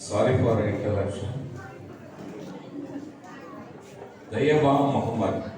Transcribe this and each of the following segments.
Sorry for interruption. Tayyaba Muhammad.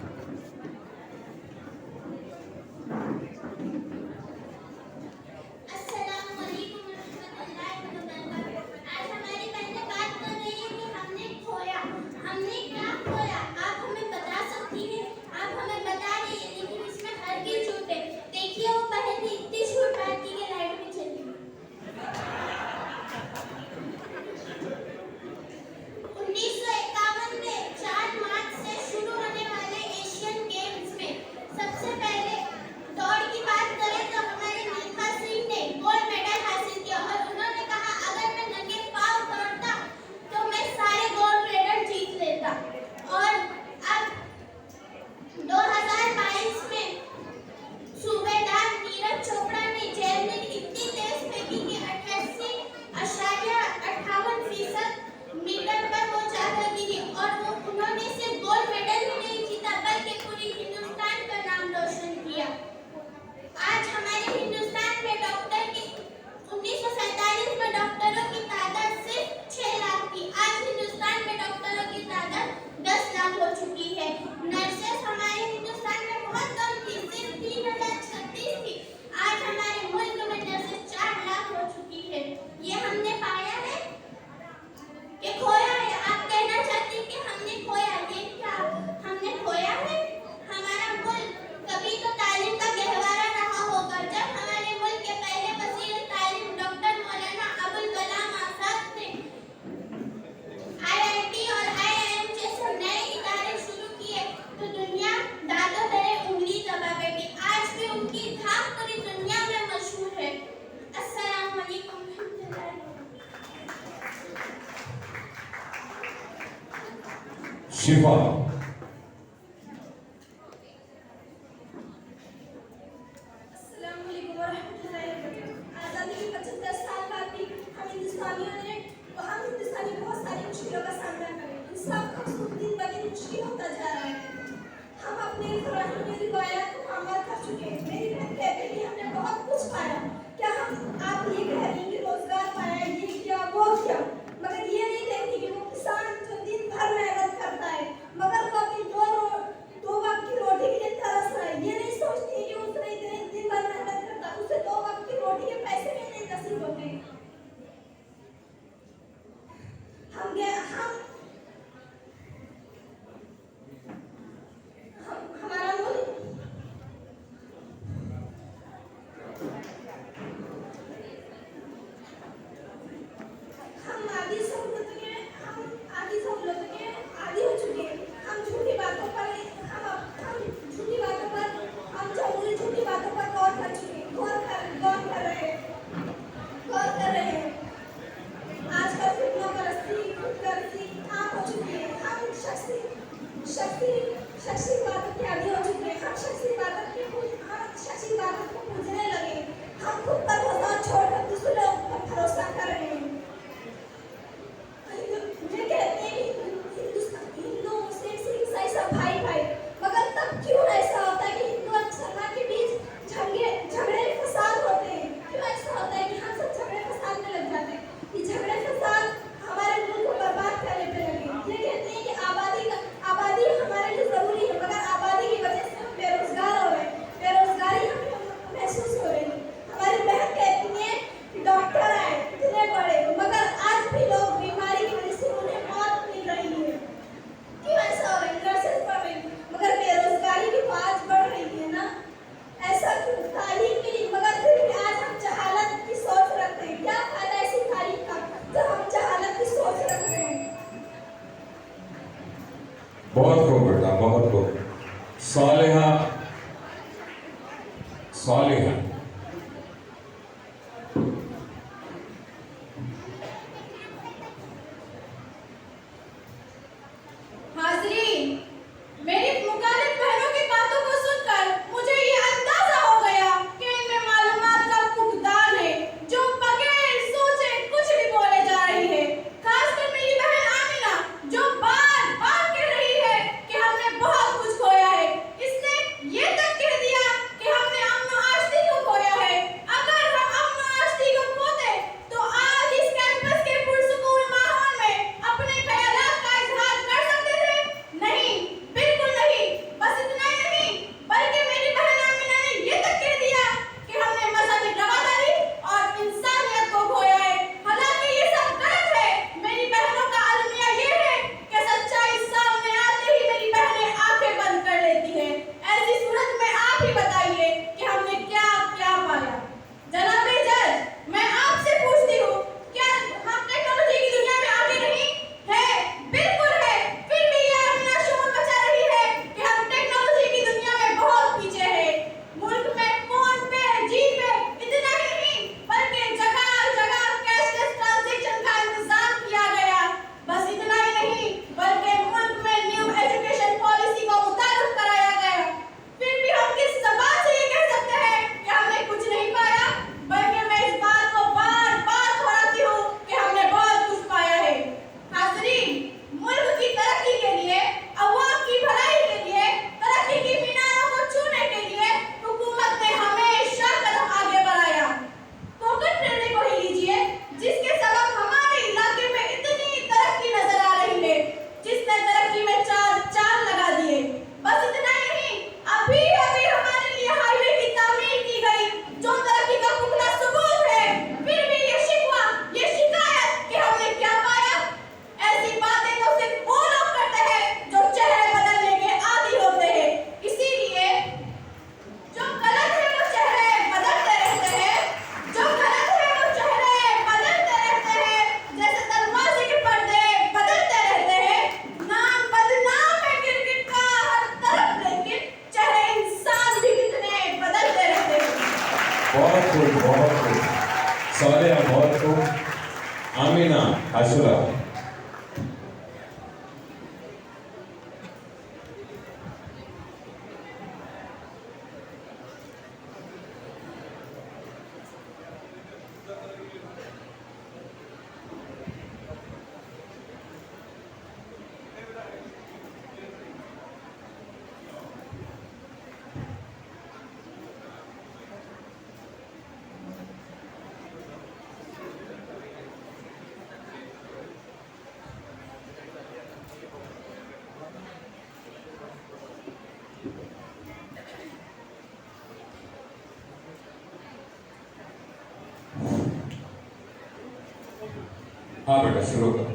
शिफा बहुत खूब बेटा, बहुत खूब। सालिहा सालिहा बहुत खूब, बहुत खूब। सालिया बहुत खूब। आमीना आशुरा। हाँ बेटा शुरू कर।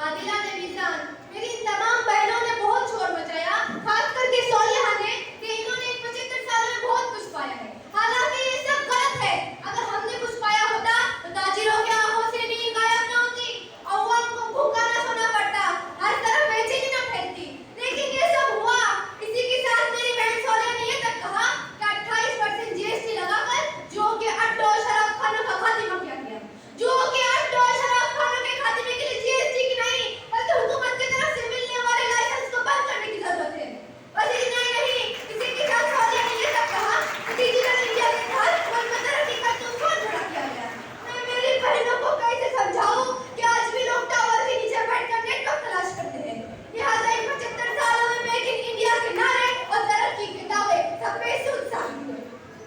आदिला ने मिजान, मेरी इन तमाम बहनों ने बहुत शोर मचाया, खास करके सोलिहा ने कि इन्होंने इन 75 सालों में बहुत कुछ पाया है। हालांकि ये सब गलत है। अगर हमने कुछ पाया होता तो ताजिरों की आंखों से नींद गायब न होती, अवाम को भूखा न सोना पड़ता, हर तरफ बेचैनी न फैलती। लेकिन ये सब हुआ। इसी के साथ मेरी बहन सोलिहा ने ये तक कहा कि 28% जीएसटी लगाकर जो कि अड्डों और शराब खानों का खात्मा किया गया, जो कि अड्डों और शराब खानों के खात्मे के लिए जीएसटी की नहीं बल्कि हुकूमत की तरफ से मिलने वाले लाइसेंस को बंद करने की जरूरत है। बस इतना ही नहीं, इसी के साथ सोलिहा ने ये तक कहा कि डिजिटल इंडिया के तहत मुल्क में तरक्की का तूफान खड़ा किया गया। मैं मेरी बहनों को कैसे समझाऊं कि आज भी लोग टावर के नीचे बैठकर नेटवर्क तलाश करते हैं। लिहाजा इन 75 सालों में मेक इन इंडिया के नारे और तरक्की के दावे सब बेसुध साबित हुए।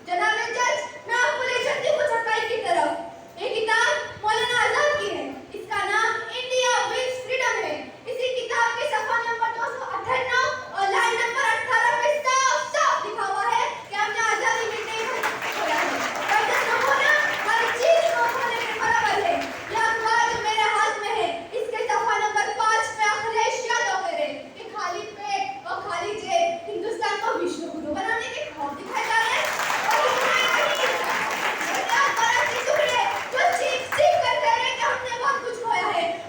जनाब जज, मैं आपको ले चलती हूँ सच्चाई की तरफ। ये किताब मौलाना आजाद की है। इसका नाम इंडिया विंस फ्रीडम है। इसी किताब के सफा नंबर 298 और लाइन नंबर 18 में साफ साफ लिखा हुआ है कि हमने आजादी मिलते ही खोया है। गर्दन न होना हर चीज को खोने के बराबर है। यह अखबार जो मेरे हाथ में है, इसके सफा नंबर 5 में अखिलेश यादव कह रहे कि खाली पेट और खाली जेब हिंदुस्तान को विश्व गुरु बनाने के ख्वाब दिखाए जा रहे हैं। और इतना ही नहीं,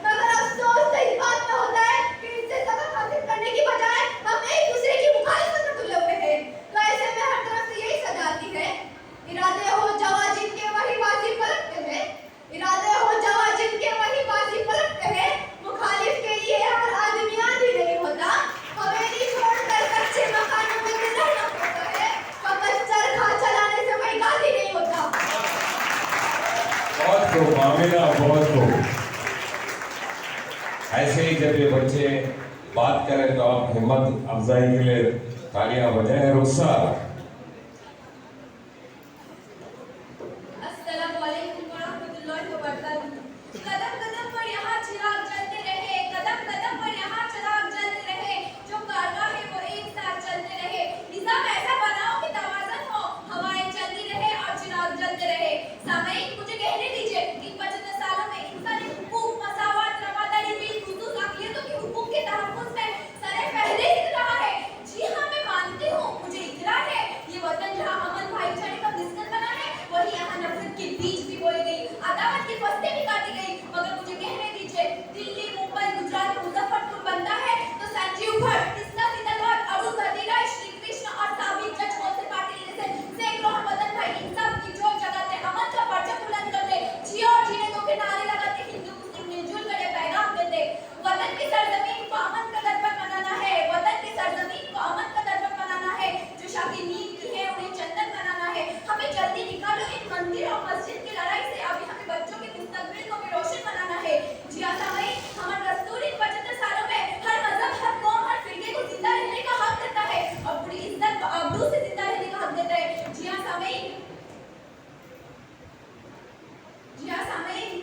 मगर अफसोस तो इस बात में होता है कि इनसे सबक हासिल करने की बजाय हम एक दूसरे की मुखालिफत में तुले हुए हैं। तो ऐसे में हर तरफ से यही सजा आती है, इरादे हो जवा जिनके वही बाजी पलटते हैं, इरादे हो जवा जिनके वही बाजी पलटते हैं। मुखालिफ के लिए हर आदमी आदि नहीं होता, हवेली छोड़कर कच्चे मकानों में रहना पड़ता है, फकत चरखा चलाने से कोई गाली नहीं होता। बहुत खूब आमीना, बहुत खूब। ऐसे ही जब ये बच्चे बात करें तो आप हिम्मत अफजाई के लिए तालियां बजाएं। रुखसार। अस्सलामु अलैकुम व रहमतुल्लाहि व बरकातुहू। कदम कदम पर यहाँ चिराग जलते रहे, कदम कदम पर यहाँ चिराग जलते रहे, जो कारवां है वो एक साथ चलते रहे। निज़ाम ऐसा बनाओ कि तवाज़ुन हो, हवाएं चलती रहे और चिराग जलते रहे। सामईन, मुझे कहने दीजिए इन 75 सालों में इंसानी हुकूक, मसावत, रवादारी, बिल खुसूस अक़लियतों के हुकूक के तहफ़्फ़ुज़ में सरे फ़हरिस्त रहा है। जी हाँ, मैं मानती हूँ, मुझे इक़रार है, ये वतन जहाँ अमन भाईचारे का मिस्कन बना है, वही यहाँ नफ़रत के बीज भी बोए गई, अदावत की फसलें भी काटी गई। मगर मुझे कहने दीजिए, दिल्ली, मुंबई, गुजरात, मुज़फ़्फ़रपुर बनता है तो संजीव भट्ट, कृष्णा सीतालवाद, अरुण हरीराय, श्री कृष्ण और साबित जज मोहसे पाटिल जैसे सैकड़ों हमवतन भाई इन सब की जो जगाते अमन का परचम बुलंद करते, जियो और जीने दो के नारे लगाते, हिंदू मुस्लिम मिलजुल कर ये पैगाम देते। वतन की सरजमीन को अमन का दरपन बनाना है, वतन की सरजमीन को अमन का दरपन बनाना है, जो शाकी नींद की है उन्हें चंदन बनाना है। हमें जल्दी निकालो इन मंदिर और मस्जिद की लड़ाई से, अभी हमें बच्चों के मुस्तकबिल को भी रोशन बनाना है। जी हाँ सामईन, हमारा रसूल इन 75 सालों में हर मजहब, हर कौम, हर फिरके को जिंदा रहने का हक देता है और पूरी इज्जत व आबरू से जिंदा रहने का हक देता है। जी हाँ सामईन, जी हाँ सामईन,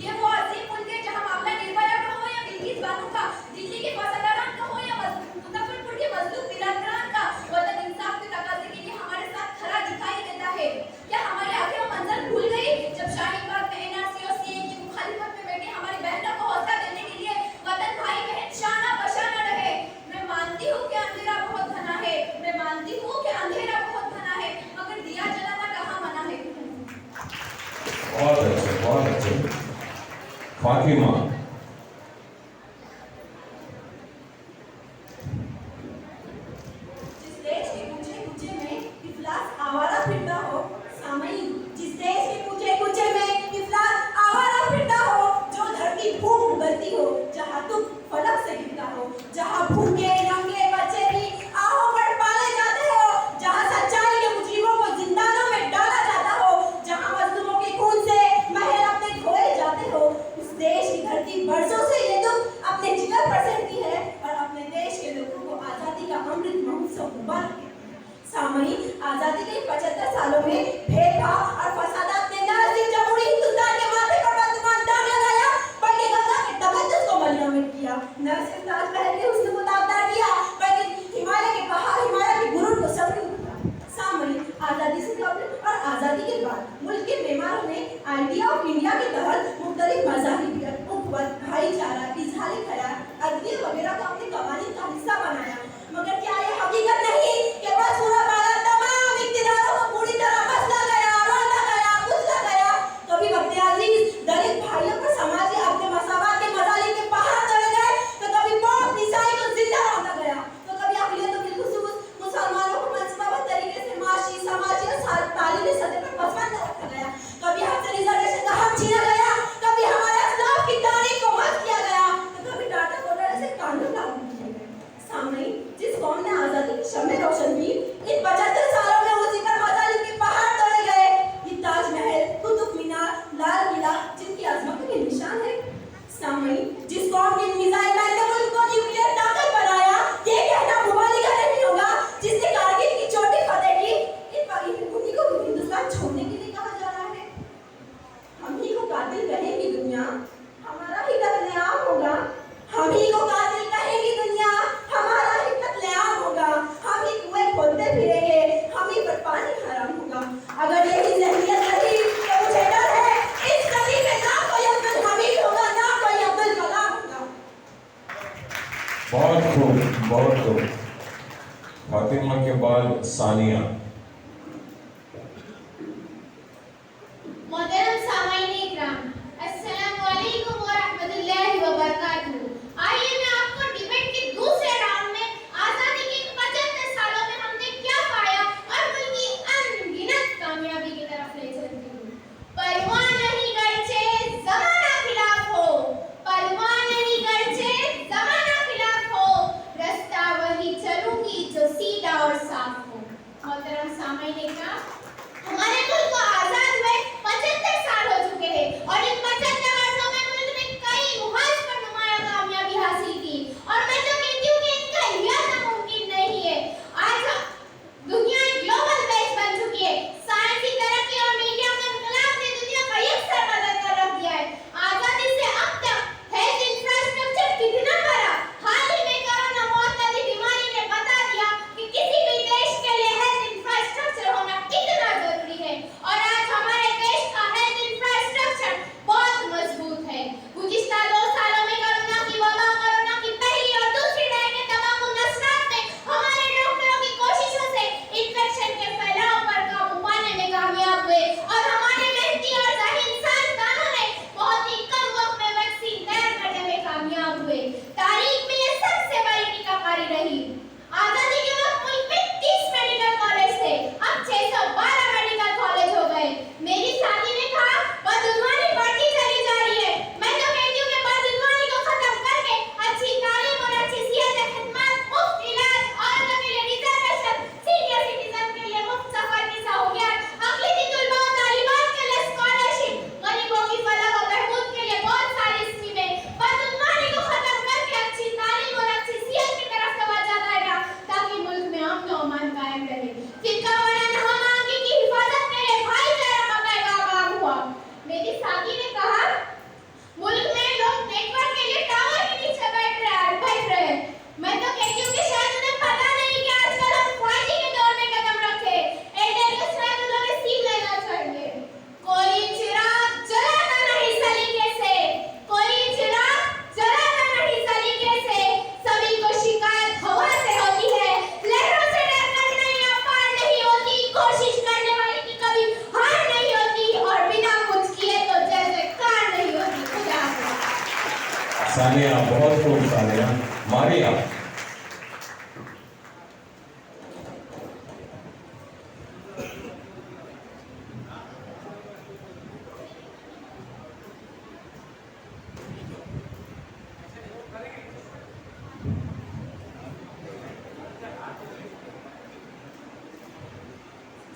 ये वो अजीम मुल्क है जहाँ मामला निर्भया का हो या बिल्किस बानो का, दिल्ली के फौजदारान का हो या मुजफ्फरपुर के मजलूम बिलासरान का, वतन इंसाफ के तकाज़े के लिए हमारे साथ खड़ा दिखाई देता है। क्या हमारी आंखें वो मंजर भूल गई जब शाहीन बाग में एनआरसी और सीए की मुखालिफत में बैठे हमारी बहनों को हौसला देने के लिए वतन भाई बहन शाना बशाना रहे। मैं मानती हूँ कि अंधेरा बहुत घना है, मैं मानती हूँ कि अंधेरा बहुत घना है, मगर दिया जलाना कहाँ मना है। बहुत अच्छे, बहुत अच्छे। फातिमा। कातिल कहेगी दुनिया, हमारा ही कत्लेआम होगा। हम ही को कातिल कहेगी दुनिया, हमारा ही कत्लेआम होगा। हम ही कुएं खोदते फिरेंगे, हम ही पर पानी हराम होगा। अगर यही जहनीत रही तो मुझे डर है इस गली में ना कोई अब्दुल हमीद होगा, ना कोई अब्दुल कलाम होगा। बहुत खूब, बहुत खूब। फातिमा के बाद सानिया। मोहतरम सामाईन इकराम, अस्सलामु अलैकुम व रहमतुल्लाहि व बरकातुहू। आइए मैं आपको डिबेट के दूसरे राउंड में आजादी के 75 सालों में हमने क्या पाया और मुल्क की अनगिनत कामयाबी की तरफ ले चलती हूँ। परवान नहीं गरचे जमाना खिलाफ हो, परवान नहीं गरचे जमाना खिलाफ हो, रास्ता वही चलूंगी जो सीधा और साफ हो। मोहतरम सामाईन इकराम, हमारे मुल्क को आजाद हुए 75 साल हो चुके हैं और इन 75 वर्षों में मुल्क ने कई मुहाज पर नुमाया कामयाबी हासिल की और मैं तो कहती हूँ कि इनका इतिहास नामुमकिन नहीं है। आज दुनिया एक ग्लोबल देश बन चुकी है। साइंसी तरक्की और मीडिया के इनकलाब ने दुनिया का यकसा बदल कर रख दिया है। आजादी से अब तक हेल्थ इंफ्रास्ट्रक्चर कितना बड़ा। हाल ही में कोरोना मुअत्तली बीमारी ने बता दिया कि किसी भी देश के लिए हेल्थ इंफ्रास्ट्रक्चर होना कितना जरूरी है और आज हमारे देश का हेल्थ इंफ्रास्ट्रक्चर बहुत मजबूत है। गुज़िश्ता 2 सालों में कोरोना की वबा, कोरोना की पहली और दूसरी लहर के तमाम नस्रात में हमारे डॉक्टरों की कोशिशों से इन्फेक्शन के फैलाव पर काबू पाने में कामयाब हुए और हमारे मेहनती और जाहिर साइंसदानों ने बहुत ही कम वक्त में वैक्सीन तैयार करने में कामयाब हुए। तारीख में ये सबसे बड़ी टीकाकारी रही। आजादी के वक्त मुल्क में 30 मेडिकल कॉलेज थे, अब 612 मेडिकल कॉलेज हो गए। मेरी साथी ने कहा बदजुबानी बढ़ती चली जा रही है। मैं तो कहती हूँ कि बदजुबानी को खत्म करके अच्छी तालीम और अच्छी सेहत खिदमत, मुफ्त इलाज, औरतों के लिए रिजर्वेशन, सीनियर सिटीजन के लिए मुफ्त सफर की सहूलियत, अक़लियती तुलबा और तालिबात के लिए स्कॉलरशिप, गरीबों की फलाह व बहबूद के लिए बहुत सारी स्कीमें। बदजुबानी को खत्म करके अच्छी तालीम और अच्छी सेहत की तरफ तवज्जो देना ताकि मुल्क में अमन व अमान कायम रहे। फिरका वाराना हमागी की हिफाजत के लिए भाईचारा का पैगाम हुआ। मेरी साथी ने कहा मुल्क में लोग नेटवर्क के लिए टावर के नीचे बैठ रहे हैं। मैं तो कहती हूँ कि शायद उन्हें पता नहीं कि आजकल हम 5G के दौर में कदम रखे। एयरटेल के साथ उन्होंने सिम लेना चाहिए। कोई चिराग जलाता नहीं सलीके से, कोई चिराग जलाता नहीं सलीके से, सभी को शिकायत हवा से होती है। लहरों से डरकर नहीं अपार नहीं होती, कोशिश करने वाले की कभी हार नहीं होती और बिना कुछ किए तो जैसे कार नहीं होती। खुदा हाफ़िज़। सानिया, बहुत खूब सानिया। मारिया।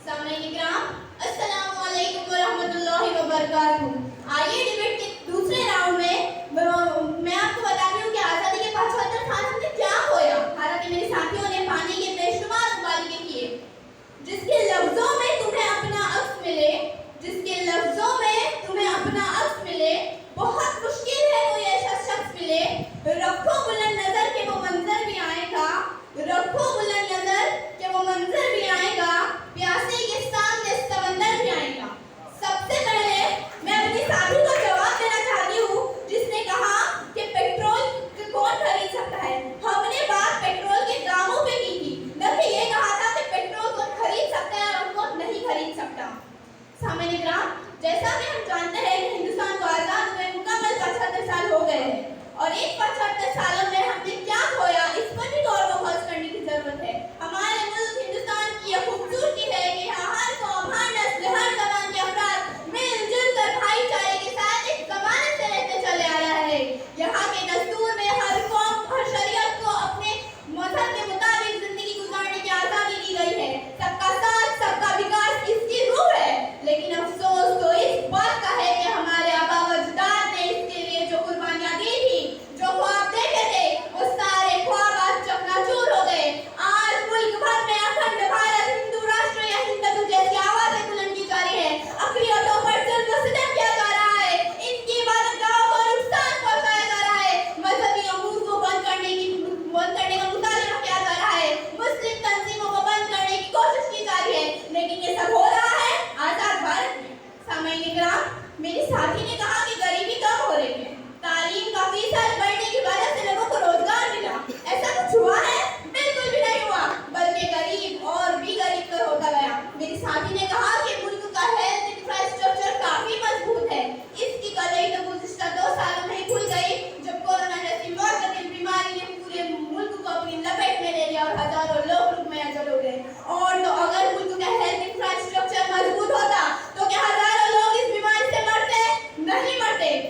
सामाईन इकराम, अस्सलामु अलैकुम व रहमतुल्लाहि व बरकातुहू। आइए डिबेट के दूसरे राउंड में मैं आपको बताती हूँ कि आजादी के 75 साल हमने क्या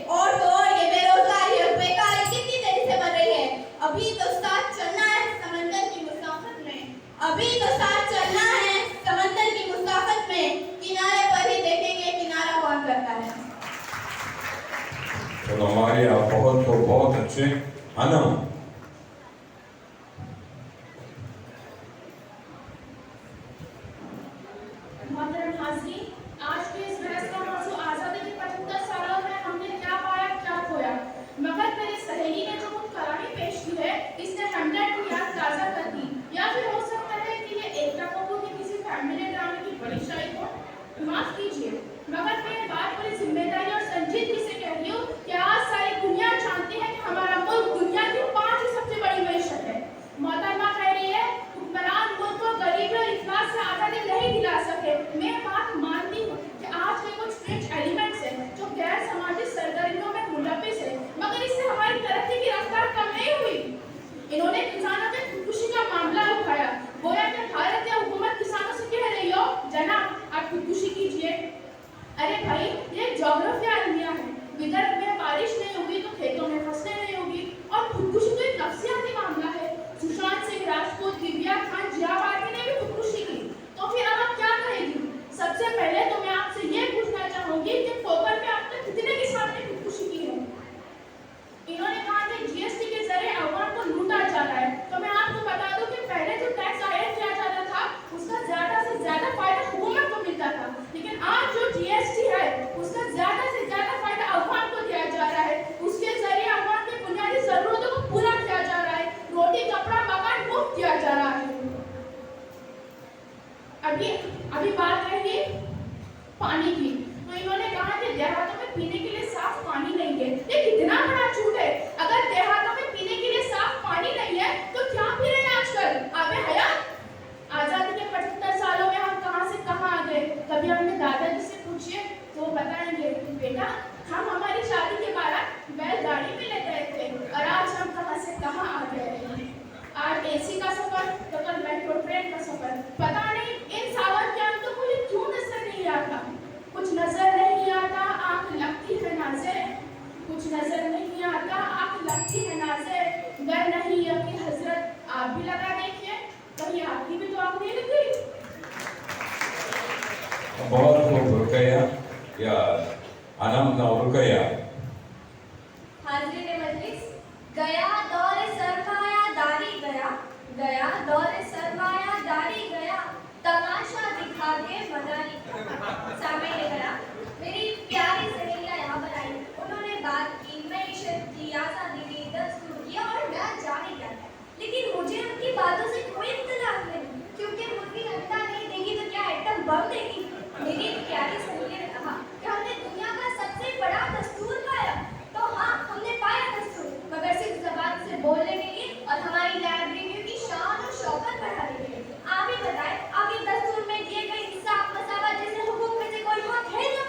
और तो और ये बेरोजगारी और बेकारी कितनी तेजी से बढ़ रही है। अभी तो साथ चलना है समंदर की मुसाफत में, अभी तो साथ चलना है समंदर की मुसाफत में, किनारे पर ही देखेंगे किनारा कौन करता है। तो हमारे यहाँ बहुत अच्छे अनम मोहतरम हाज़रीन, आज के इस बहस का मौजू आज़ादी के 75 सालों में हमने क्या पाया क्या खोया। मगर मेरी सहेली ने जो कुछ कहानी पेश की है, इसने हमदर्द की याद ताज़ा कर दी। या फिर हो सकता है कि ये एकता कपूर की किसी फैमिली ड्रामे की बड़ी शायरी हो। माफ कीजिए, मगर मैं ये बात बड़ी जिम्मेदारी और संजीदगी से कह रही हूँ कि आज सारी दुनिया जानती है कि हमारा मुल्क दुनिया की 5वीं सबसे बड़ी मईशत है। मोहतरमा कह रही है हुक्मरान मुल्क को गरीबी और इफ्लास से आज़ादी नहीं दिला सके। मैं बात मानती हूँ कि आज के कुछ फ्रेंच एलिमेंट्स हैं जो गैर समाजी सरगर्मियों में मुलविस है, मगर इससे हमारी तरक्की की रफ्तार कम नहीं हुई। इन्होंने किसानों के खुदकुशी का मामला उठाया, गोया कि भारत या हुकूमत किसानों से कह रही हो जनाब आप खुदकुशी कीजिए। अरे भाई, ये ज्योग्राफी अलमिया है। विदर्भ में बारिश नहीं होगी तो खेतों में फसलें नहीं होगी, और खुदकुशी तो एक नफ्सियाती मामला है। सुशांत सिंह राजपूत, दिव्या खान, जिया भारती ने भी खुदकुशी की, तो फिर अब आप क्या करेंगी? सबसे पहले तो मैं आपसे ये पूछना चाहूंगी कि पोखर में अब तक कितने किसान ने खुदकुशी की है? इन्होंने कहा कि जीएसटी के जरिए अवाम को लूटा जा रहा है, तो मैं आपको बता दूं कि पहले जो टैक्स आयत किया जाता था उसका ज्यादा से ज्यादा फायदा हुकूमत को मिलता था, लेकिन आज जो जीएसटी है उसका ज्यादा से ज्यादा फायदा अवाम को दिया जा रहा है। उसके जरिए अवाम की बुनियादी जरूरतों को पूरा किया जा रहा है, रोटी कपड़ा मकान मुफ्त किया जा रहा है। अभी बात रही पानी की, तो इन्होंने कहा कि देहातों में पीने के लिए साफ पानी नहीं है। ये कितना बड़ा झूठ है। अगर देहातों में पीने के लिए साफ पानी नहीं है तो क्या पी रहे हैं आजकल? आबे हयात। आजादी के 75 सालों में हम कहां से कहां आ गए? कभी अपने दादाजी से पूछिए तो वो बताएंगे बेटा हम हमारी शादी के बाद बैलगाड़ी में ले गए थे और आज हम कहां से कहां आ गए हैं। आज एसी का सफर तो कल मेट्रो ट्रेन का सफर। पता नहीं इन सावन के अंत को ये क्यों नजर नहीं आता। कुछ नजर नहीं आता, आंख लगती है नाज़े, कुछ नजर नहीं आता, आंख लगती है नाज़े। गर नहीं यकी हजरत आप भी लगा देखिए, कहीं आपकी भी तो आंख नहीं लग गई। बहुत खूब रुकैया या अनम ना रुकैया। हाज़रीन मजलिस, गया दौर सरमाया दारी गया, गया दौर सरमाया दारी गया, तमाशा दिखा के मदारी सामने गया। मेरी प्यारी सहेलियां यहाँ पर आई, उन्होंने बात की, मईशत की, आज़ादी की, दस्तूर किया और मैं जाने क्या था। लेकिन मुझे उनकी बातों से कोई इख्तिलाफ नहीं, क्योंकि मुर्गी अंडा नहीं देगी तो क्या एटम बम देगी। मेरी प्यारी सहेलियों ने कहा कि हमने दुनिया का सबसे बड़ा दस्तूर पाया। तो हाँ, हमने पाया दस्तूर, मगर सिर्फ ज़बान से बोलने के लिए और हमारी लाइब्रेरियों की शान और शौकत बढ़ाने के लिए। आप ही बताएं, आप ये दस्तूर में दिए गए इंसाफ मसावत जैसे हुकूक में से कोई हक है जो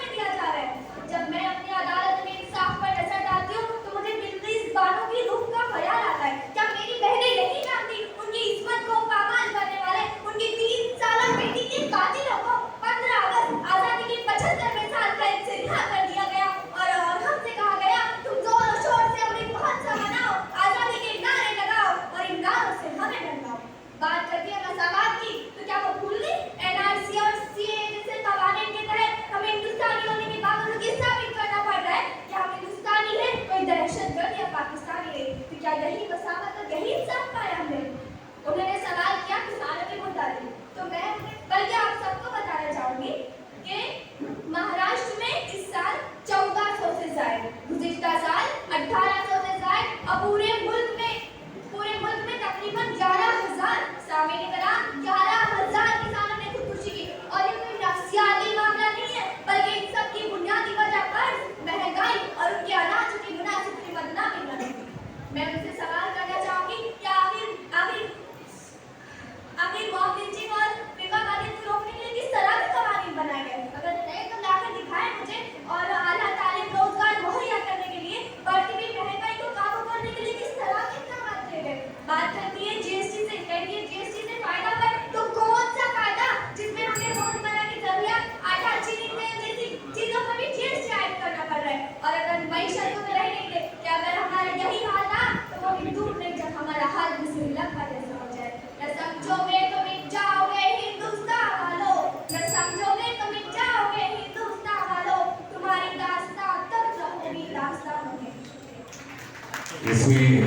इसी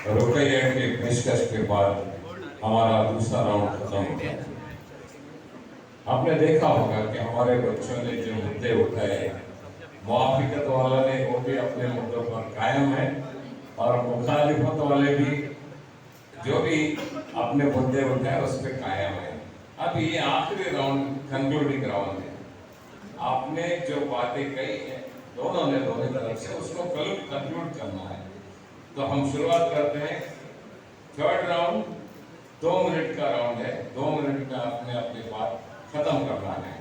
रुकैया के पेशकश के बाद हमारा दूसरा राउंड खत्म हो गया। आपने देखा होगा कि हमारे बच्चों ने जो मुद्दे उठाए, मुआफिकत वाला ने वो भी अपने मुद्दों पर कायम है और मुखालिफत वाले भी जो भी अपने मुद्दे उठाए उस पर कायम है। अब ये आखिरी राउंड, कंक्लूडिंग राउंड है। आपने जो बातें कही है दोनों ने दोनों तरफ से, उसको कंक्लूड करना है। तो हम शुरुआत करते हैं। थर्ड राउंड 2 मिनट का राउंड है। 2 मिनट में आपने अपनी बात खत्म करना है।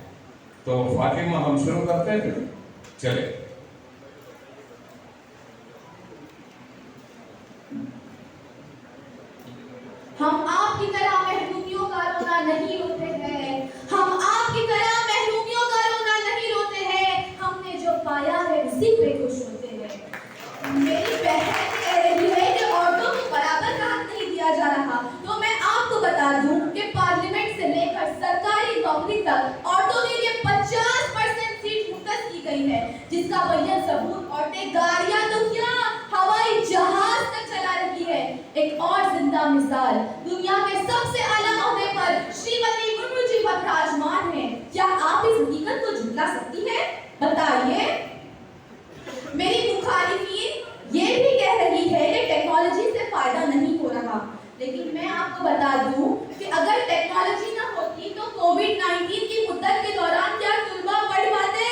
तो फातिमा, हम शुरू करते हैं। चले। हम आपकी तरह महरूमियों का रोना नहीं रोते हैं। हम आपकी तरह महरूमियों का रोना नहीं रोते हैं। हमने जो पाया है उसी पे खुश होते हैं। मेरी बहन कह रही है कि औरतों को बराबर का हक नहीं दिया जा रहा, तो मैं आपको बता दूं कि पार्लियामेंट से लेकर सरकारी नौकरी तक औरतों के लिए 50% सीट मुख्तस की गई है, जिसका बढ़िया सबूत औरतें गाड़ियां तो क्या, हवाई जहाज तक चला रही है। एक और जिंदा मिसाल, दुनिया में सबसे आला ओहदे पर श्रीमती मुर्मू जी विराजमान हैं। क्या आप इस हकीकत को झुटला सकती हैं? बताइए। मेरी मुखालिफिन ये भी कह रही है कि टेक्नोलॉजी से फायदा नहीं हो रहा, लेकिन मैं आपको बता दूं कि अगर टेक्नोलॉजी ना होती तो कोविड-19 की मुद्दत के दौरान क्या तुलबा पढ़ पाते?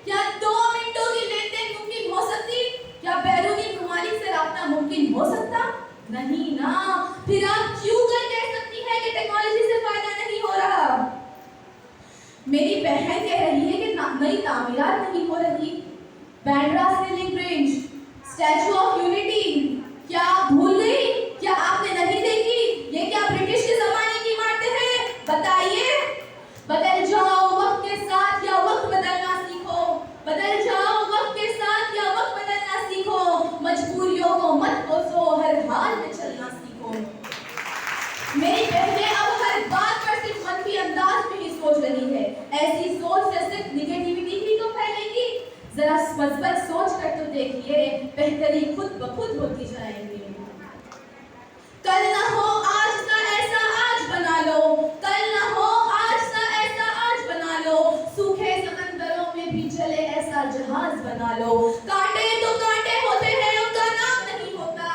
क्या 2 मिनटों की लेनदेन मुमकिन हो सकती? क्या बैरूनी ममालिक से राब्ता मुमकिन हो सकता? नहीं ना। फिर आप क्यों कह सकती है कि टेक्नोलॉजी से फायदा नहीं हो रहा? मेरी बहन कह रही है कि नई तामीरात नहीं हो रही। Bandra ceiling bridge, statue of unity, क्या आप भूल गई? क्या आपने नहीं देखी? ये क्या ब्रिटिश के जमाने की इमारतें हैं? बताइए। बदल जाओ वक्त के साथ या वक्त बदलना सीखो। बदल जाओ वक्त के साथ या वक्त बदलना सीखो। मजबूरियों को मत कोसो, हर हाल में चलना सीखो। मेरी बहनें अब हर बात पर सिर्फ मनफी अंदाज में ही सोच रही है। ऐसी सोच से सिर्फ निगेटिविटी ही तो फैलेगी। जरा मस्बत सोच कर तो देखिए, बेहतरी खुद ब खुद होती जाएगी। कल ना हो आज सा ऐसा आज बना लो, कल ना हो आज सा ऐसा आज बना लो, सूखे समंदरों में भी चले ऐसा जहाज बना लो। कांटे तो कांटे होते हैं उनका नाम नहीं होता,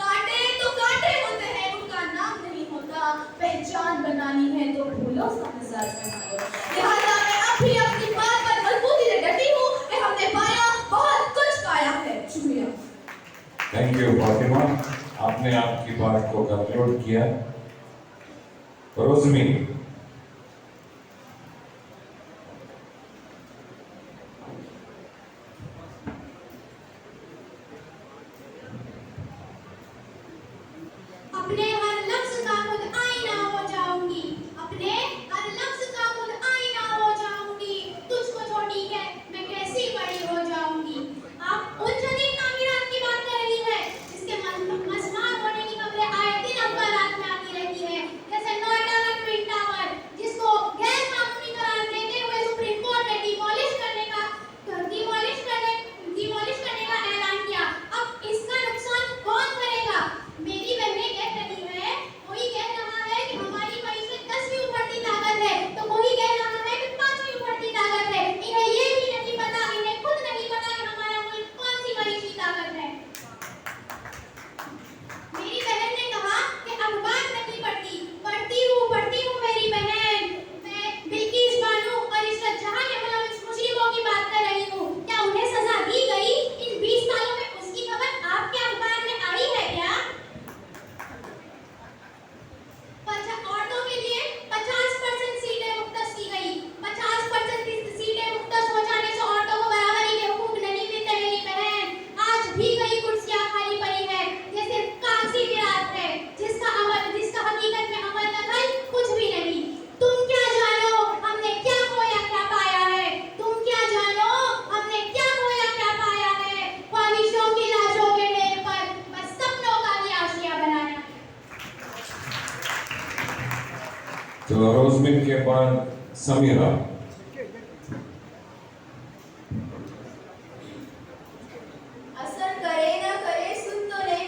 कांटे तो कांटे होते हैं उनका नाम नहीं होता। पहचान बनानी है तो फूलों सा मिजाज बना लो। लिहाजा मैं अब भी अपनी बात पर मजबूती से डटी हूँ कि हमने पाया, बहुत कुछ पाया है। शुक्रिया। थैंक यू फातिमा, आपने आपकी बात को कंक्लूड किया। रोजमी, अपने हर लफ्ज का खुद आईना हो जाऊंगी, अपने हर लफ्ज का खुद आईना हो जाऊंगी। तुझको छोटी है मैं कैसी बड़ी हो जाऊंगी। आप उन जदीद तामीरात की बात कर रही है जिसके मस्मार होने की खबरें आए दिन अखबारात में आती रहती है, जैसे नोएडा का ट्विन टावर जिसको गैर कानूनी करार देते हुए सुप्रीम कोर्ट ने डिमोलिश करने का ऐलान किया। अब इसका नुकसान कौन करेगा? मेरी बहनें कह रही है, कोई कह रहा है कि हमारी मईशत 10वीं उभरती ताकत है, तो कोई कह रहा है कि 5वीं उभरती ताकत है। इन्हें ये भी नहीं पता, इन्हें खुद नहीं पता कि हमारा मुल्क कौन सी मईशी ताकत है। मेरी बहन ने कहा कि अखबार नहीं पढ़ती हूँ मेरी बहन। मैं बिल्किस बानो और इशरत जहां के मुस्लिमों की बात कर रही हूँ। क्या उन्हें सजा दी गई? इन 20 सालों में उसकी खबर आपके अखबार में आई है क्या? औरतों के लिए 50% सीटें मुख्तस की गई। 50% सीटें मुख्तस हो जाने से औरतों को बराबरी के हुकूक नहीं मिलते मेरी बहन। आज भी कई कुर्सियां खाली पड़ी है, ये सिर्फ कागजी मिरात है जिसका हकीकत में अमल दखल कुछ भी नहीं। तुम क्या जानो हमने क्या खोया क्या पाया है? तुम क्या जानो हमने क्या खोया क्या पाया है? ख्वाहिशों की लाशों के ढेर पर बस सपनों का भी आशिया बनाया। तो रोजमिन के बाद समीरा। असर करे ना करे सुन तो ले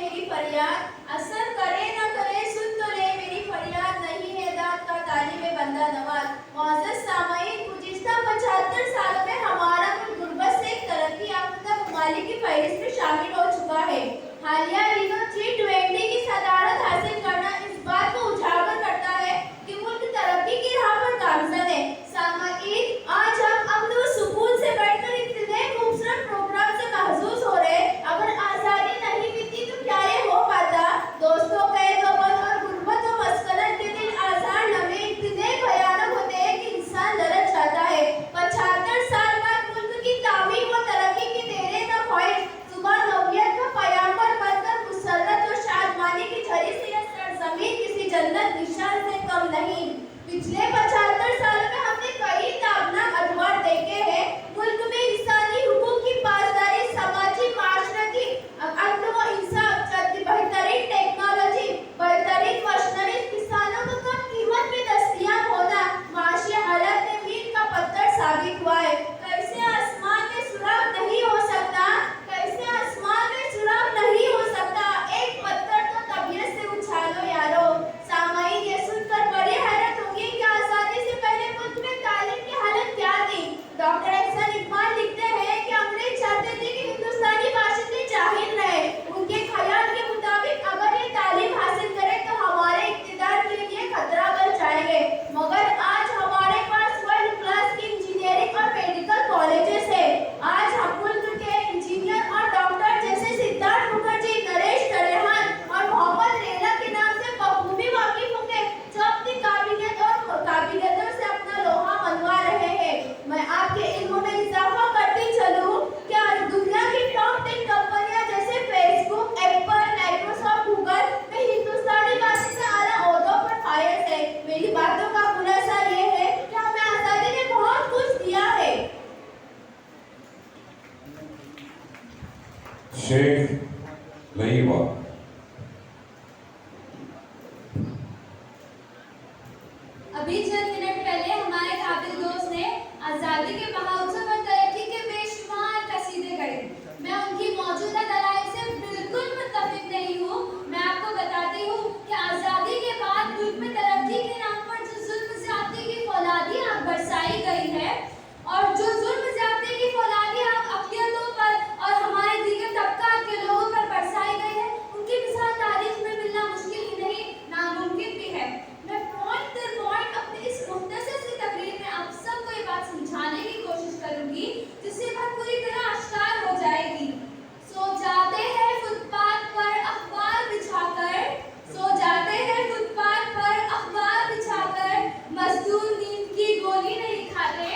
ममालिक की फहरिस्त में शामिल हो चुका है। हालिया दिनों G20 की सदारत हासिल करना इस बात को उजागर करता है कि मुल्क तरक्की की राह पर गामजन है। सामाईन, आज हम अमन व सुकून से बैठकर इतने खूबसूरत प्रोग्राम से महसूस हो रहे। अगर आज़ादी नहीं मिलती तो क्या ये हो पाता? दोस्तों, कैद-ओ-बंद और गुर्बत व मस्कनत के दिन आज़ाद लम्हे इतने भयानक होते हैं कि इंसान ललच जाता है। 75 साल बाद मुल्क की तामीर व तरक्की की देरे न ख्वाहिश सुबह नौयत का पैगंबर बनकर मुसर्रत व शादमानी की झड़ी से यह सरजमीन किसी जन्नत निशान से कम नहीं। पिछले 75 सालों में हमने कई ताबनाक अदवार देखे हैं। मुल्क में इंसानी हुकूक की पासदारी, समाजी माशरती अदल व इंसाफ, बेहतरीन टेक्नोलॉजी, बेहतरीन मशीनरी, किसानों को कम कीमत में दस्तयाब होना माशी हालत में मील का पत्थर साबित हुआ है। कैसे आसमान में सुराग नहीं हो सकता? कैसे आसमान में सुराग नहीं हो सकता? एक पत्थर तो तबीयत से उछालो यारो। सामाईन, ये सुनकर बड़ी हैरत होगी कि आजादी से पहले मुल्क में तालीम की हालत क्या थी। डॉक्टर अहसन इकबाल लिखते हैं कि अंग्रेज चाहते थे कि हिंदुस्तानी बाशिंदे जाहिल रहे। उनके ख्याल के मुताबिक अगर ये तालीम हासिल करें तो हमारे इक़्तिदार के लिए खतरा बन जाएंगे। मगर आज हमारे पास वर्ल्ड क्लास की इंजीनियरिंग और मेडिकल कॉलेजेस है। आज हम मुल्क के इंजीनियर और डॉक्टर जैसे सिद्धार्थ मुखर्जी, नरेश तरेहान और मोहम्मद रेला के नाम से बखूबी वाकिफ होंगे, जो अपनी काबिलियतों से अपना लोहा मनवा रहे हैं। मैं आपके इल्म में इजाफा करती चलूं कि आज दुनिया की टॉप 10 कंपनियां जैसे फेसबुक, एप्पल, माइक्रोसॉफ्ट, गूगल में हिंदुस्तानी बाशिंदे आला ओहदों पर फायज है। मेरी बातों का खुलासा ये है कि हमें आज़ादी ने बहुत कुछ दिया है। शेख लईवा। अभी चंद मिनट पहले हमारे काबिल दोस्त ने आज़ादी के महोत्सव और तरक्की के बेशुमार कसीदे गढ़े। मैं उनकी मौजूदा दलाइल से बिल्कुल मुत्तफिक नहीं हूँ। मैं आपको बताती हूँ कि आज़ादी के बाद मुल्क में तरक्की के नाम पर जो जुल्म ज़्यादती की फौलादी आग बरसाई गई है और जो जुल्म ज़्यादती की फौलादी आग अक़लियतों पर और हमारे दीगर तबकात के लोगों पर बरसाई गई है, उनकी मिसाल तारीख में मिलना मुश्किल ही नहीं, नामुमकिन भी है। मैं पॉइंट दर पॉइंट अपनी इस मुख्तसर सी तकरीर में आप सबको ये बात समझाने की कोशिश करूंगी जिससे बात पूरी तरह आश्कार हो जाएगी। सो जाते हैं फुटपाथ पर अखबार बिछाकर, सो जाते हैं फुटपाथ पर अखबार बिछाकर, मजदूर नींद की गोली नहीं खाते।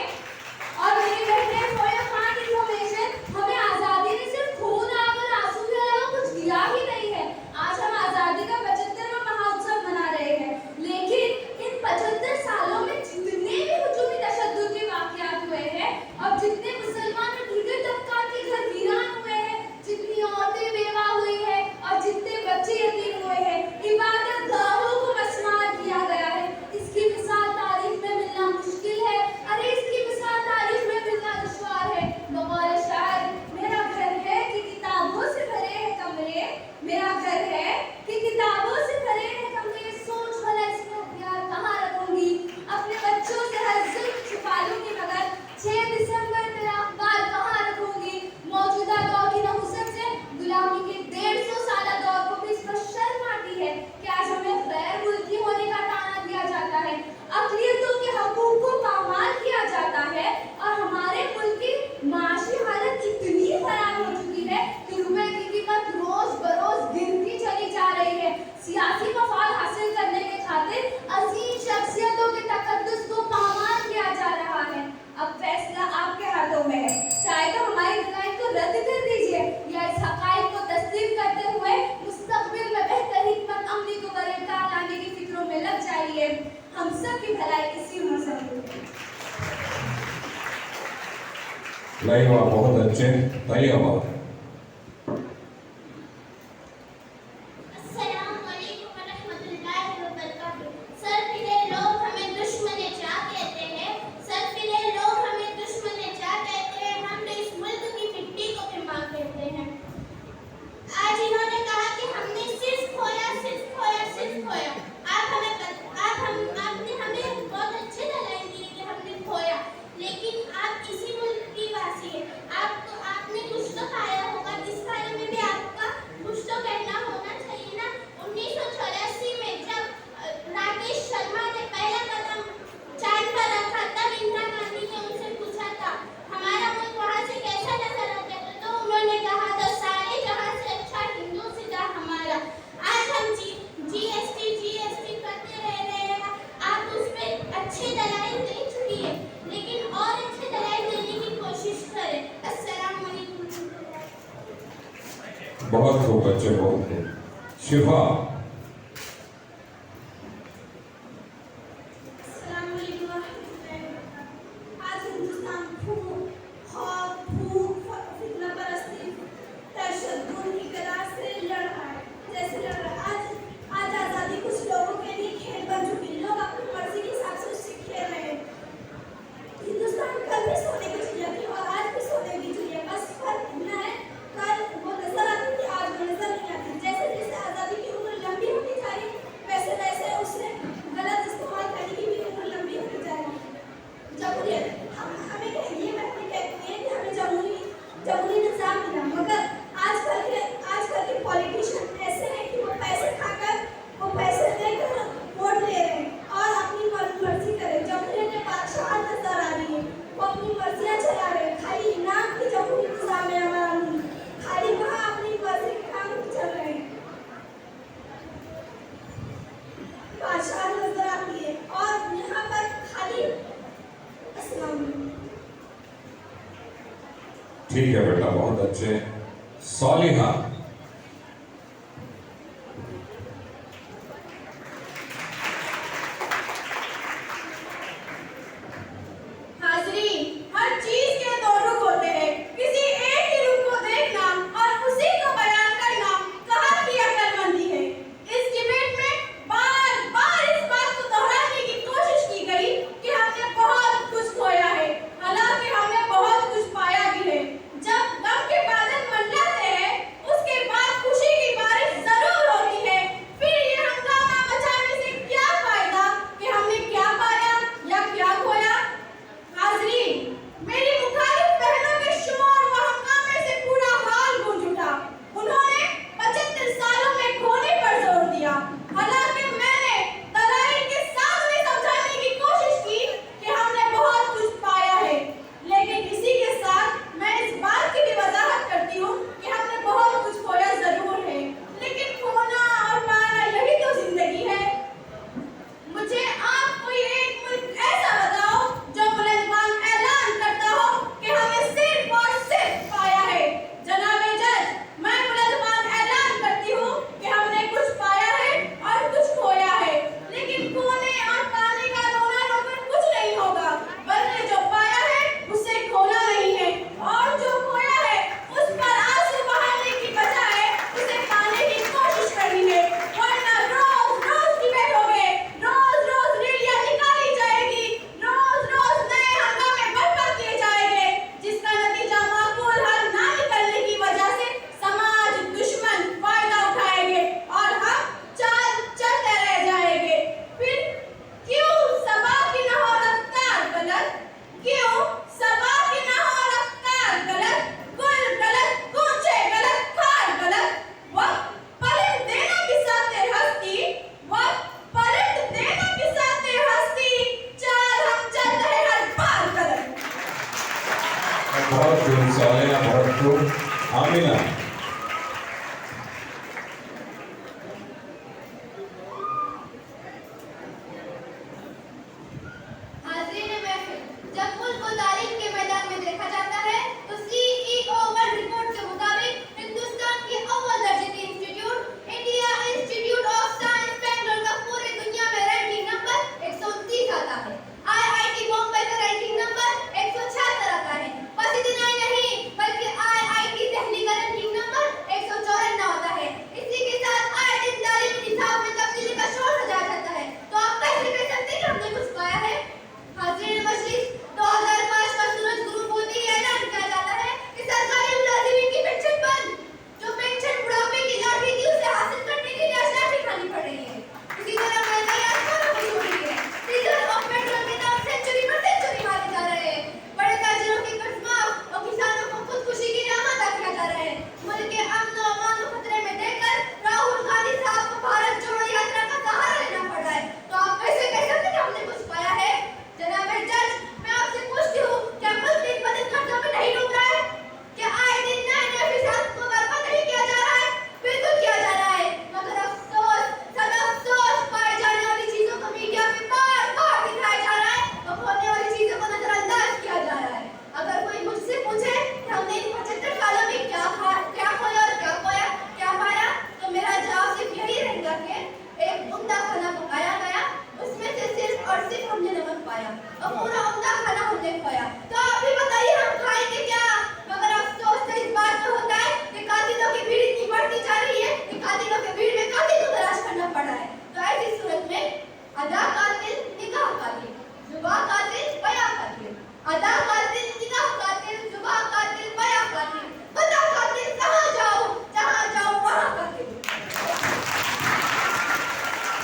और मेरे बेटे फोया खान इन्फॉर्मेशन, हमें आज़ादी ने सिर्फ खून, आग और आंसू के अलावा कुछ दिया ही नहीं है। आज हम आज़ादी का 75वां महोत्सव मना रहे हैं, लेकिन इन 75 सालों में जितने भी हुजूमी तशद्दुद के वाक़यात हुए हैं और जितने मुसलमान और दीगर तबकात के घर वीरान हुए हैं, जितनी औरतें बेवा हुई हैं और जितने बच्चे यतीम हुए हैं, इबादत गाहों को मस्मार किया गया है, इसकी मिसाल तारीख में मिलना मुश्किल है। अरे इसकी मिसाल तारीख में मिलना दुश्वार है। बक़ौल शायर, मेरा घर है कि किताबों से भरे हैं कमरे, मेरा घर है कि किताबों से भरे हैं कमरे, सोच भला इसमें हथियार कहाँ रखूंगी, अपने बच्चों से हर जुल्म छुपा लूंगी, मगर 6 दिसंबर मेरा अखबार कहाँ रखूंगी। मौजूदा दौर की नहुसत से गुलामी के 150 साला दौर को भी इस पर शर्म आती है कि आज हमें गैर मुल्की होने का ताना दिया जाता है, अक़लियतों के हकूक़ को पामाल किया जाता है और हमारे मुल्क की माशी हालत इतनी खराब हो चुकी है कि रुपए की कीमत रोज बरोज गिरती चली जा रही है। सियासी मफाद हासिल करने के खातिर अजीम शख्सियतों के तकद्दुस को पामाल किया जा रहा है। अब फैसला आपके हाथों में है, चाहे तो हमारी दलाइल को रद्द कर दीजिए या इस हक़ाइक़ को तस्लीम करते हुए मुस्तक़बिल में बेहतर हिकमत अमली को बरक़रार लाने की फिक्रों में लग जाइए। हम सब की भलाई इसी में है। लईवा बहुत अच्छे तैयबा। अस्सलामुअलैकुम वरहमतुल्लाहि वबरकातुहू। सरफिले लोग हमें दुश्मन-ए जा कहते हैं, सरफिले लोग हमें दुश्मन-ए जा कहते हैं, हमने इस मुल्क की मिट्टी को भी मां कहते हैं। आज इन्होंने कहा कि हमने सिर्फ खोया, सिर्फ खोया, सिर्फ खोया। आपने हमें बहुत अच्छे दलाइल दिए कि हमने खोया, लेकिन आप इसी मुल्क की वासी हैं, आपने कुछ तो बहुत खूब बच्चे, बहुत खूब। शिफा, आज हिंदुस्तान खून, खौफ, भूख, फितनापरस्ती, दहशत, खून की कगार से लड़ रहा है, जैसे लड़ रहा है। आज आजादी कुछ लोगों के लिए खेल बन चुकी है। लोग अपनी मर्जी के हिसाब से उससे खेल रहे हैं। हिंदुस्तान कल भी सोने की चिड़िया थी और आज भी सोने की चिड़िया। बस फर्क इतना है, कल वो नजर आती थी, आज वो नजर नहीं आती। जैसे जैसे आजादी की उम्र लंबी होती जा रही, वैसे वैसे उसे गलत इस्तेमाल करने की भी उम्र लंबी होती जा रही है। जमहूरियत हमें ये कहती है कि हमें जमहूरी निजाम मिला, मगर आजकल के पॉलिटिशियन ऐसे हैं कि वो पैसे देकर वोट ले रहे हैं और अपनी मर्जी कर रहे हैं। जमहूरियत में बादशाह नजर आ रही है, वो अपनी मर्जियां चला रहे हैं। खाली नाम की जमहूरी निजाम है हमारा, खाली वहाँ अपनी मर्जी के काम चल रहे हैं। बादशाह नजर आती है और यहाँ पर खाली ठीक है बेटा, बहुत अच्छे। सौलिहा, हाजरीन, हर चीज के दो रुख होते हैं। किसी एक ही रुख को देखना और उसी को बयान करना कहाँ की अक्लमंदी है। इस डिबेट में बार बार इस बात को दोहराने की कोशिश की गई कि हमने बहुत कुछ खोया है, हालांकि हमने बहुत कुछ पाया भी है। जब गम के बादल मंडराते हैं, उसके बाद खुशी की बारिश जरूर होती है। फिर ये हंगामा मचाने से क्या फायदा कि हमने क्या पाया या क्या खोया। हाजरीन, मेरी मुखालिफ बहनों के शोर व हंगामे से पूरा हाल गूंज उठा। उन्होंने 75 सालों में खोने पर जोर दिया, हालांकि मैंने दलाइल के सामने समझाने की कोशिश की कि हमने बहुत कुछ पाया है। लेकिन इसी के साथ मैं इस बात की भी वजाहत करती हूँ कि हमने बहुत कुछ खोया जरूर है, लेकिन खोना और पाना यही तो जिंदगी है। मुझे आप कोई एक मुल्क ऐसा बताओ जो बुलंदबान ऐलान करता हो कि हमें सिर्फ और सिर्फ पाया है। जनाबे जज, मैं बुलंदबान ऐलान करती हूँ कि हमने कुछ पाया है और कुछ खोया है, लेकिन खोने और पाने का रोना रोकर कुछ नहीं होगा, बल्कि जो पाया है उसे खोना नहीं है और जो खोया है उस पर आंसू बहाने की बजाय उसे पाने की कोशिश करनी है। वरना रोज रोज डिबेट होंगे, रोज रोज रैलियां निकाली जाएगी, रोज रोज नए हंगामे बर्पा किए जाएंगे, जिसका नतीजा माकूल हल ना निकलने की वजह से समाज दुश्मन फायदा उठाएंगे और हम चलते रह जाएंगे। फिर क्यों सबा की न हो रफ्तार गलत, क्यों सबा की न हो रफ्तार गलत, गुल गलत, कूचे गलत, खार गलत। वक्त पलट देना की साथे हस्ती, वक्त पलट देना की साथे हस्ती, चाल हम चल रहे हर बार गलत। बहुत खूब सौलिहा, बहुत खूब। आमिना, हाज़रीन महफिल, जब मुल्क को तारीख के मैदान में देखा जाता है तो CEO वर्ल्ड रिपोर्ट के मुताबिक हिंदुस्तान की अव्वल दर्जे की institute India institute of science Bangalore का पूरे दुनिया में रैंकिंग नंबर 129 आता है। IIT बॉम्बे का रैंकिंग नंबर 176 आता है। बस इतना ही नहीं, बल्कि IIT दिल्ली का रैंकिंग नंबर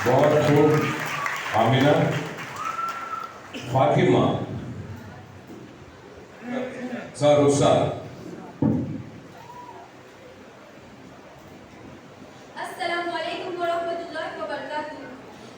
बहुत खूब आमिना। फातिमा, सरूसा। अस्सलामुअलैकुम वरहमतुल्लाहि वबरकातुहू।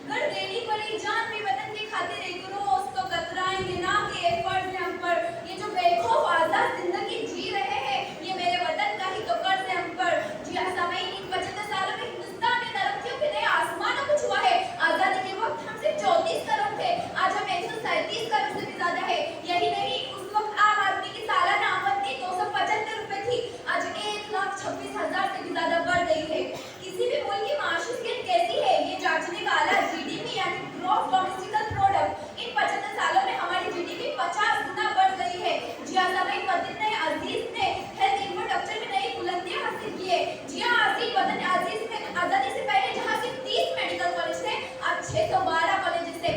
घर देनी पड़ी जान भी वतन की खातिर एक रोज तो कतराएंगे ना कि एक फर्ज है हम पर। ये जो बेखौफ आजाद जिंदगी जी रहे हैं ये मेरे वतन का ही तो कर्ज है हम पर। जी हाँ सामईन, इन 75 सालों में हिंदुस्तान ने तरक्कियों के नए आसमानों को छुआ है। आजादी के वक्त हम सिर्फ 34 करोड़ थे, आज हम 137 करोड़ से भी ज्यादा है। यही नहीं, उस वक्त आम आदमी की सालाना आमदनी 275 रुपए थी, आज 1,26,000 से भी ज्यादा बढ़ गई है। किसी भी मुल्क की माशूकियत कैसी है ये जांचने का आला जीडीपी यानी ग्रॉस डोमेस्टिक प्रोडक्ट। इन 75 सालों में हमारी जीडीपी 50 गुना बढ़ गई है। जी हाँ सामईन, वतन अजीज ने हेल्थ इंफ्रास्ट्रक्चर में नई बुलंदियां हासिल की है। जी हाँ अजीज, वतन अजीज में आजादी से पहले जहाँ सिर्फ 30 मेडिकल कॉलेज थे, अब 612 कॉलेज थे।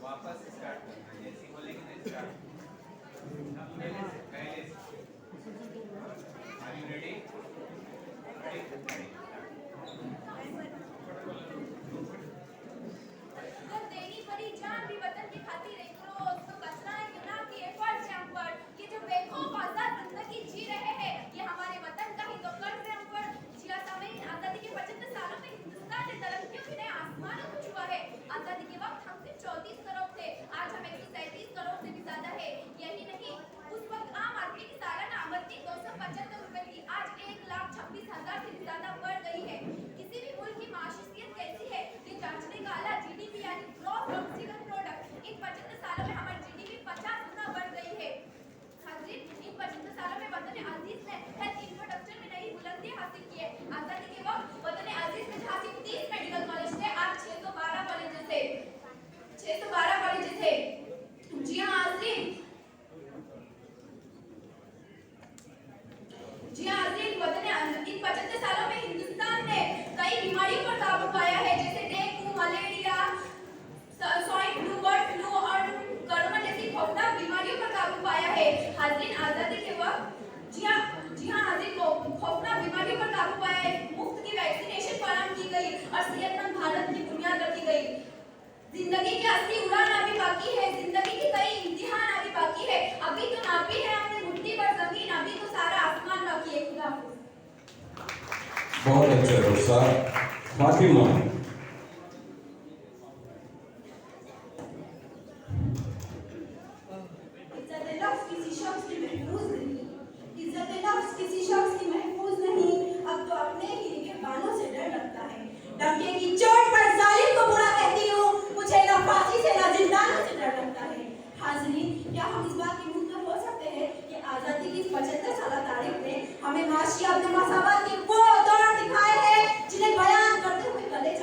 वापस स्टार्ट करना है, जैसे बोलेंगे स्टार्ट। पहले आर यू रेडी? देनी पड़ी जान भी वतन की खातिर एक रोज तो कतराएंगे ना कि ये फर्ज है हम पर। ये जो बेखौफ आजाद जिंदगी जी रहे हैं ये हमारे वतन का ही तो कर्ज है हम पर। जी हाँ सामईन, आजादी के 75 सालों में हिंदुस्तान ने तरक्कियों के नए आसमानों को छुआ है। आजादी के वक्त हम सिर्फ 34 करोड़ थे, आज हम 137 करोड़ से भी ज्यादा है। यही नहीं, उस वक्त आम आदमी की सालाना आमदनी 275 रुपए थी, आज 1,26,000 से भी ज्यादा बढ़ गई है। किसी भी मुल्क की माशूकियत कैसी है ये जांचने का आला जीडीपी यानी ग्रॉस डोमेस्टिक प्रोडक्ट। इन 75 सालों में हमारी जीडीपी 50 गुना बढ़ गई है। हाजिर, इन 75 सालों में वतन अजीज ने हेल्थ इंफ्रास्ट्रक्चर में नई बुलंदियां हासिल की है। आजादी के वक्त वतन अजीज में जहाँ सिर्फ 30 मेडिकल कॉलेज थे, आज 612 कॉलेज थे। 612 कॉलेज थे। जी हाँ हाजिर, जी हाँ हाजिर, वतन इन 75 सालों में हिंदुस्तान ने कई बीमारियों पर काबू पाया है, जैसे dengue, malaria, swine flu, bird flu और कोरोना जैसी खौफनाक बीमारियों पर काबू पाया है। हाजिर, आजादी के वक्त जी हाँ हाजिर, खौफनाक बीमारियों पर काबू पाया है। मुफ्त की वैक्सीनेशन फराहम की गई और सेहतमंद भारत की बुनियाद रखी गई। जिंदगी की असली उड़ान अभी बाकी है, जिंदगी की कई इम्तिहान अभी बाकी है। अभी तो नापी है हमने मुट्ठी पर जमीन, अभी तो सारा आसमान बाकी है। खुदा हाफिज। बहुत अच्छे रुखसा। फातिमा, इज्जत लफ्ज़ किसी शख्स की महफूज नहीं, इज्जत लफ्ज़ किसी शख्स की महफूज नहीं। अब तो अपने ही निगहबानों से डर लगता है। डंके की चोट पर जालिम को बुरा कहती हूँ, मुझे ना फांसी से ना जिंदानों से डर लगता है। हाज़रीन, क्या हम इस बात की मुतलब हो सकते हैं कि आज़ादी की 75 साल तारीख में हमें माशी अपने मसावत की वो दौड़ दिखाए हैं जिन्हें बयान करते हुए गले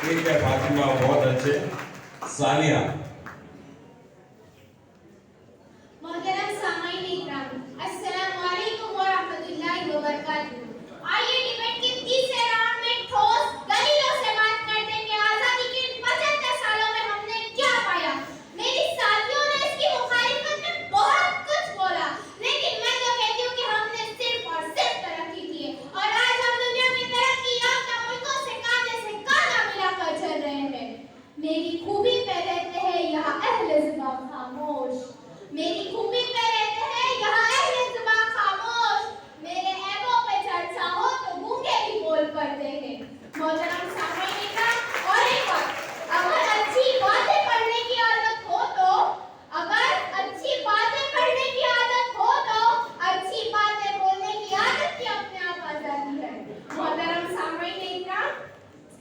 ठीक है फातिमा, बहुत अच्छे। सानिया। मोहतरम सामाईन इकराम, अस्सलामु अलैकुम व रहमतुल्लाहि व बरकातहू। आइए डिबेट के तीसरे राउंड में ठोस दलीलों से बात करते हैं कि आजादी के इन 75 सालों में हमने क्या पाया। मेरी साथियों ने इसकी मुखालिफत में बहुत कुछ बोला, लेकिन मैं तो कहती हूँ कि हमने सिर्फ और सिर्फ तरक्की की है और आज हम दुनिया की तरक्की याफ्ता मुल्कों से कांधे से कांधा मिलाकर चल रहे हैं। मेरी खूबी पे रहते हैं यहाँ अहले ज़ुबान खामोश, मेरी खूबी पे रहते हैं यहाँ अहले ज़ुबान खामोश, मेरे ऐबों पे चर्चा हो तो गूंगे भी बोल पड़ते हैं। मोहतरम सामाईन इकराम, और एक बात, अगर अच्छी बातें पढ़ने की आदत हो तो अच्छी बातें बोलने की आदत की अपने आप आ जाती है। मोहतरम सामाईन इकराम,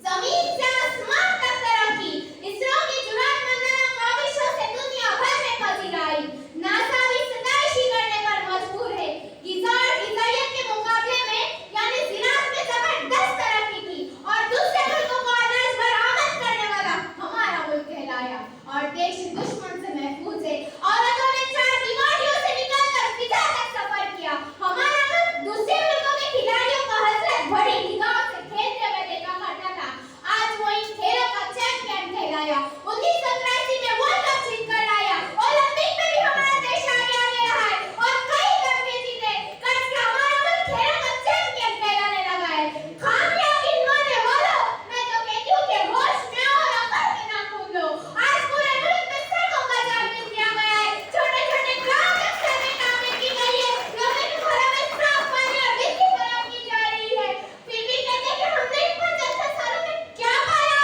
जमीन से आसमान तक तरक्की, इसरो की जुरात मंदाना काविशों से दुनिया भर में पजीराई, नासा भी सताइशी करने पर मजबूर है। गिजारियत के मुकाबले में यानी ज़राअत में जबरदस्त तरक्की की और दूसरे मुल्कों को अनाज बरामद करने वाला हमारा मुल्क कहलाया और देश दुश्मन से महफूज है। औरतों ने 4 दीवारियों से निकलकर फिजा तक सफर किया। हमारा मुल्क दूसरे मुल्कों के खिलाड़ियों को हसरत भरी निगाहों से खेलते हुए देखा करता था, आज वो इन खेलों का चैंपियन कहलाया। 1983 में वर्ल्ड कप जीतकर लाया, ओलंपिक में भी हमारा देश आगे रहा है और कई तमगे जीते, करके हमारा मुल्क खेलों का चैंपियन कहलाने लगा है। खामियां गिनवाने वालों, मैं तो कहती हूँ कि होश में आओ और अकल में ना कूद लो। आज पूरे मुल्क में सड़कों का जाल बिछ दिया गया है, छोटे-छोटे गांव नक्शे में तामीर की गई है, लोगों के घरों में साफ पानी और बिजली फराहम की जा रही है। फिर भी कहते हैं कि हमने इन 75 सालों में क्या पाया?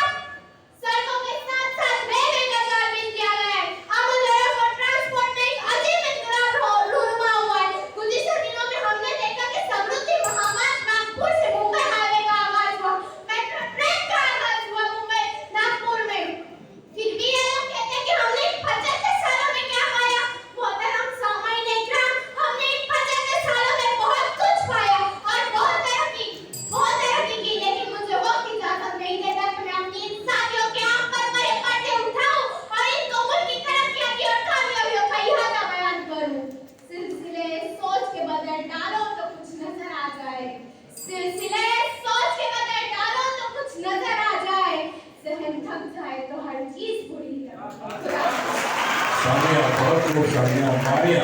सड़कों के साथ-साथ रेलवे का जाल बिछ दिया गया है। आमद-ओ-रफ्त और ट्रांसपोर्ट में एक अजीब इंकलाब रूनुमा हुआ है। गुज़िश्ता दिनों में हमने देखा कि समृद्धि महामार्ग नागपुर से मुंबई हाईवे का आगाज हुआ, मेट्रो ट्रेन का आगाज हुआ मुंबई नागपुर में। फिर भी ये लोग कहते हैं कि हमने इन 75 सालों में क्या पाया? मोहतरम सामाईन इकराम, हमने इन 75 सालों में बहुत कुछ पाया और बहुत तरक्की की, लेकिन मुझे वक्त इजाजत नहीं देता कि मैं अपनी इन साथियों के आंख पर मरे पर्दे उठाऊं और इनको मुल्क की तरक्की की और कामयाबियों का इहाता बयान करूं। सिलसिले सोच के बदल डालो तो कुछ नजर आ जाए, सिलसिले सोच के बदल डालो तो कुछ नजर आ जाए, जहन थक जाए तो हर चीज बुरी है। सानिया, बहुत खूब सानिया। मारिया।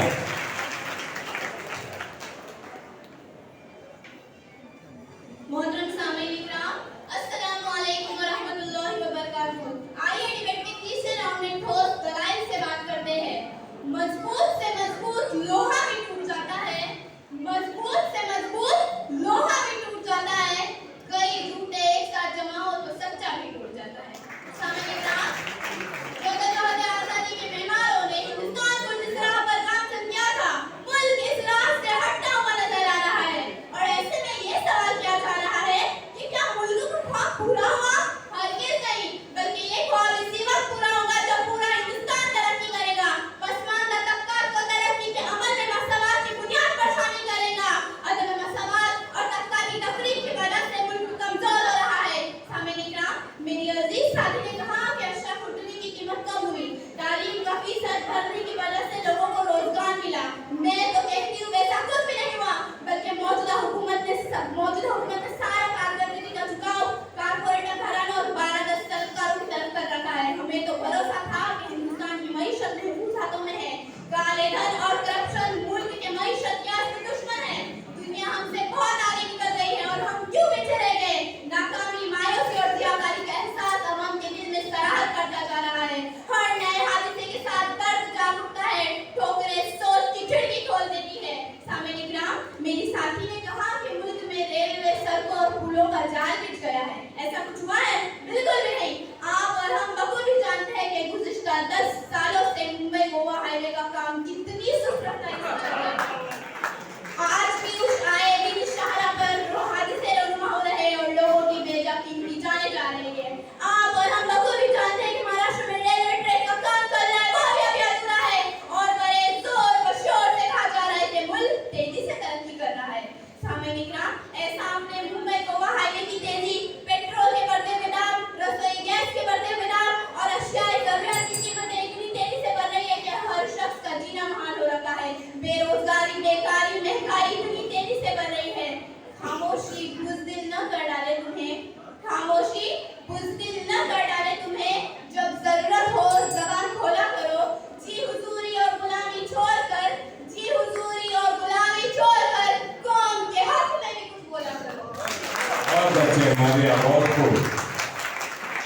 मोहतरम सामाईन इकराम, अस्सलामु अलैकुम व रहमतुल्लाहि व बरकातहू। आइए डिबेट के तीसरे राउंड में ठोस दलाइल से बात करते हैं। मजबूत से मजबूत लोहा भी टूट जाता है, मजबूत से मजबूत लोहा भी टूट जाता है, कई झूठे एक साथ जमा हो तो सच्चा भी टूट जाता है। सामाईन इकराम, जदोजहद आजादी के मेहमानों ने हिंदुस्तान को जिस राह पर गामज़न किया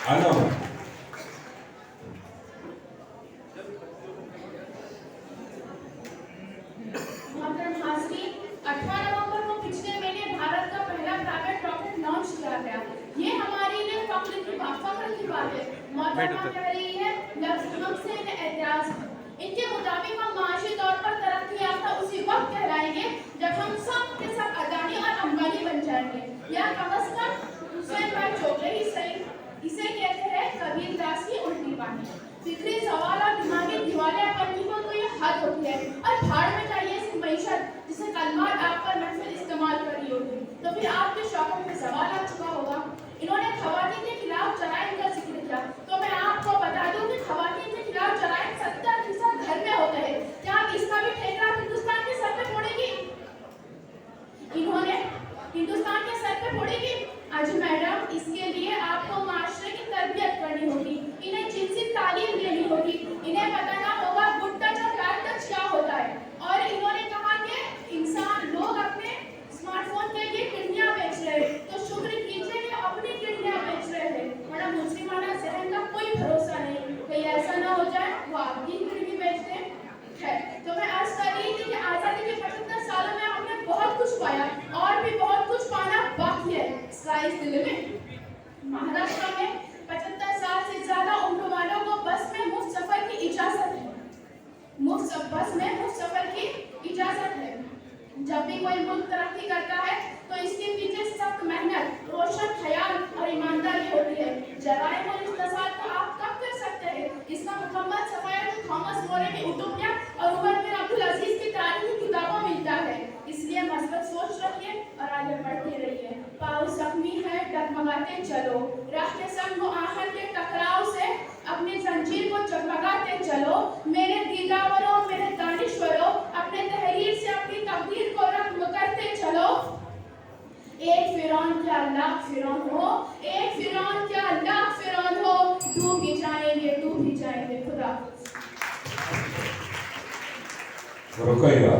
अनम मोहतरम हाज़रीन, 18 नवंबर को पिछले महीने भारत का पहला प्राइवेट रॉकेट लॉन्च किया गया। ये हमारे लिए फख्र की बात है। मोहतरमा कह रही है, लफ्ज़ हमसे इन्हें एतराज़ है। इनके मुताबिक हम माशी तौर पर तरक्की याफ्ता उसी वक्त कहलाएंगे जब हम सब के सब अदानी और अंबानी बन जाएंगे, या कम से कम हुसैन भाई चौधरी ही सही। इसे कहते हैं कबीर दास की उल्टी बानी। फिक्री सवाल और दिमागी दिवालियापन की तो ये हद होती है, और भाड़ में चाहिए इस मईशत जिसे कलमा डालकर महफिल इस्तेमाल करी होगी। तो फिर आपके शौकों में सवाल आ चुका होगा। इन्होंने खवातीन के खिलाफ जराइम का जिक्र किया, तो मैं आपको बता दूं कि खवातीन के खिलाफ जराइम 70% घर में होते हैं। क्या इसका भी ठेका हिंदुस्तान के सर पे फोड़ेगी? इन्होंने हिंदुस्तान के सर पे फोड़ेगी? आज मैडम, इसके लिए आपको माशरे की तरबियत करनी होगी, इन्हें जिनसी तालीम देनी होगी, इन्हें बताना होगा गुड टच और बैड टच क्या होता है। और इन्होंने कहा कि इंसान लोग अपने स्मार्टफोन के लिए किडनियां बेच रहे हैं, तो शुक्र कीजिए कि अपनी किडनियां बेच रहे हैं। बड़ा मुस्लिमाना जहन का कोई भरोसा नहीं, कहीं ऐसा ना हो जाए वो आपकी किडनी बेच दें। तो मैं अर्ज कर रही थी कि आज़ादी के 75 सालों में हमने बहुत कुछ पाया और भी बहुत कुछ पाना बाकी है। Sky is the limit. Maharashtra में 75 साल से ज्यादा उम्र वालों को बस में मुफ्त सफर की इजाजत है। बस में मुफ्त सफर की इजाजत है। जब भी कोई मुल्क तरक्की करता है तो इसके पीछे सख्त मेहनत, रोशन ख्याल और ईमानदारी होती है। जराइम और इस्तेसाल को आप कब कर सकते हैं? इसका मुकम्मल सफाया तो थॉमस मोरे की उटोपिया और उमर बिन अब्दुल अजीज की तारीखी किताबों में मिलता है। इसलिए मस्बत सोच रखिए और आगे बढ़ते रहिए। पाँव जख्मी है, डगमगाते चलो, राह के संग आहन के टकराव से अपनी जंजीर को चकमगाते चलो। मेरे दीदावरों, मेरे दानिश्वरों, अपने तहरीर से अपनी तकदीर को रकम करते चलो। एक फिरौन क्या लाख फिरौन हो, एक फिरौन क्या लाख फिरौन हो, डूब ही जाएंगे खुदा। रुकैया